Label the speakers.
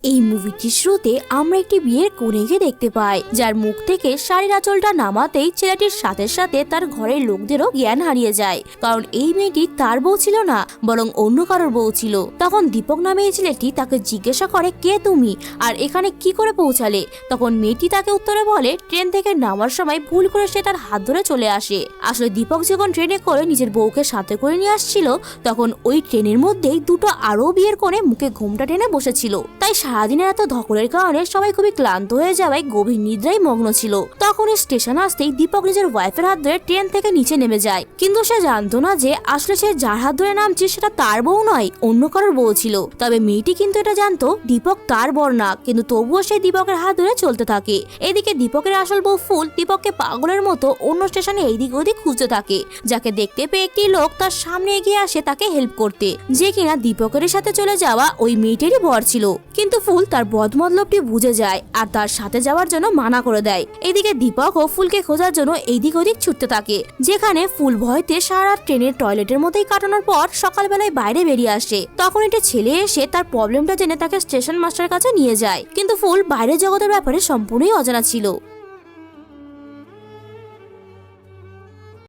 Speaker 1: এই মুভিটির শুরুতে আমরা একটি বিয়ের কনেকে দেখতে পাই, যার মুখ থেকে শাড়ির আঁচলটা নামাতেই ছেলেটির সাথে সাথে তার ঘরের লোকদেরও জ্ঞান হারিয়ে যায়, কারণ এই মেয়েটি তার বউ ছিল না, বরং অন্য কারোর বউ ছিল। তখন দীপক নামে এই ছেলেটি তাকে জিজ্ঞাসা করে, কে তুমি আর এখানে কি করে পৌঁছালে? তখন মেয়েটি তাকে উত্তরে বলে, ট্রেন থেকে নামার সময় ভুল করে সে তার হাত ধরে চলে আসে। আসলে দীপক যখন ট্রেনে করে নিজের বউকে সাথে করে নিয়ে আসছিল, তখন ওই ট্রেনের মধ্যেই দুটো আরো বিয়ের কোণে মুখে ঘোমটা টেনে বসেছিল। তাই সারাদিনের এত ধকলের কারণে সবাই খুবই ক্লান্ত হয়ে যাওয়ায় গভীর নিদ্রায় মগ্ন ছিল। তখন স্টেশন আসতেই দীপক নিজের ওয়াইফের হাত ধরে ট্রেন থেকে নিচে নেমে যায়, কিন্তু সে জানতো না যে আসলে সে যার হাত ধরে নামছে সেটা তার বউ নয়, অন্য কারোর বউ ছিল। তবে মেয়েটি কিন্তু এটা জানতো দীপক তার বর না, কিন্তু তবুও সে দীপকের হাত ধরে চলতে থাকে। এদিকে দীপকের আসল বউ ফুল দীপককে পাগলের মতো অন্য স্টেশনে এইদিক ওদিক খুঁজতে থাকে, যাকে দেখতে পেয়ে একটি লোক তার সামনে এগিয়ে আসে তাকে হেল্প করতে, যে কিনা দীপকের সাথে চলে যাওয়া ওই মেয়েটিরই বর ছিল। কিন্তু ফুল তার বদমতলবটি বুঝে যায় আর তার সাথে যাওয়ার জন্য মানা করে দেয়। এদিকে দীপকও ফুলকে খোঁজার জন্য এইদিক ওদিক ছুটতে থাকে, যেখানে ফুল ভয়তে সারা ট্রেনের টয়লেটের মধ্যেই কাটানোর পর সকালবেলায় বাইরে বেরিয়ে আসে। তখন একটা ছেলে এসে তার প্রবলেমটা জেনে তাকে স্টেশন মাস্টারের কাছে নিয়ে যায়, কিন্তু ফুল বাইরের জগতের ব্যাপারে সম্পূর্ণই অজানা ছিল।